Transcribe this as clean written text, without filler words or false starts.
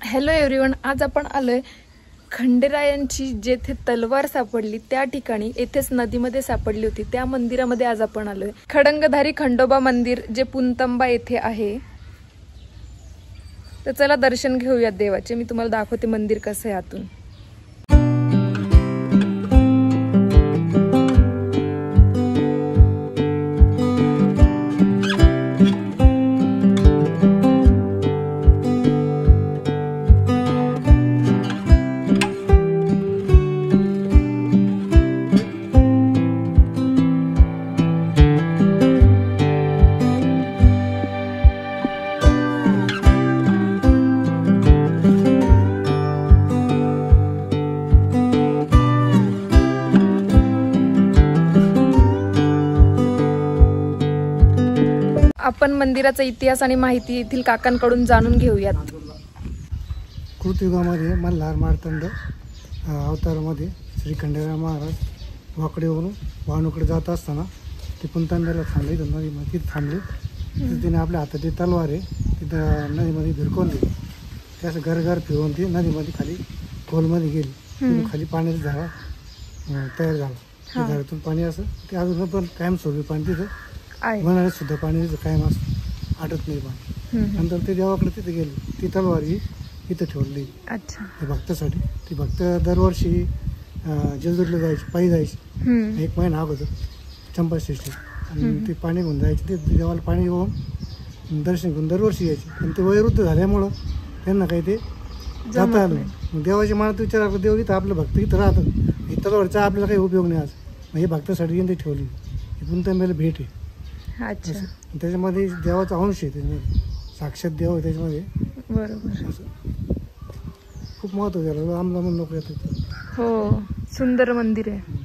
Hello everyone, आज आपण आलोय खंडेरायांची जेथे तलवार सापडली त्या ठिकाणी. येथेच नदीमध्ये सापडली होती त्या मंदिरामध्ये आज आपण आलोय. खडंगधारी खंडोबा मंदिर जे पुनतंबा येथे आहे. तर चला दर्शन घेऊयात देवाचे. मी तुम्हाला दाखवते मंदिर कसं आहे आतून. आपण मंदिराचा इतिहास आणि माहिती येथील काकांकडून जाणून घेऊयात. कृतयुगामध्ये मल्हार मार्तंड अवतारामध्ये श्री खंडेराय महाराज वाकडेवरून वाहनूकडे जात असताना ते पुनतंब्याला थांबले. नदीमध्ये थांबले. तिने आपल्या हातात तलवार आहे तिथं नदीमध्ये भिरकवली. त्याचं घर फिरवून ती नदीमध्ये खाली खोलमध्ये गेली. खाली पाण्याचा झाडा तयार झाला. त्या झाडातून पाणी असं ते अजून पण कायम स्वरूपी पाणी तिथं उन्हाळ्यात सुद्धा पाणी तिथं कायम असं आटत नाही पाणी. नंतर ते देवाकडे तिथे गेले. ती तलवार ही इथं ठेवली त्या भक्तासाठी. ती भक्त दरवर्षी जेजुरीला जायची, पायी जायची. 1 महिना अगोदर चंपाषष्ठी आणि ते पाणी घेऊन जायचे. ते देवाला पाणी घेऊन दर्शन घेऊन दरवर्षी यायचे. पण ते वयोवृद्ध झाल्यामुळं त्यांना काही ते जाता आलं. मग देवाच्या मनात विचार आपलं देव इथं आपलं भक्त इथं राहतं. ही तलवारचा आपल्याला काही उपयोग नाही आज. मग हे भक्तासाठी ते ठेवली. ही पुनतंब्याला भेट आहे. त्याच्यामध्ये देवाचा अंश आहे. त्याच्यामध्ये साक्षात देव आहे त्याच्यामध्ये. बरोबर. खूप महत्व झालं. आम्हाला लोक येतात. हो, सुंदर मंदिर आहे.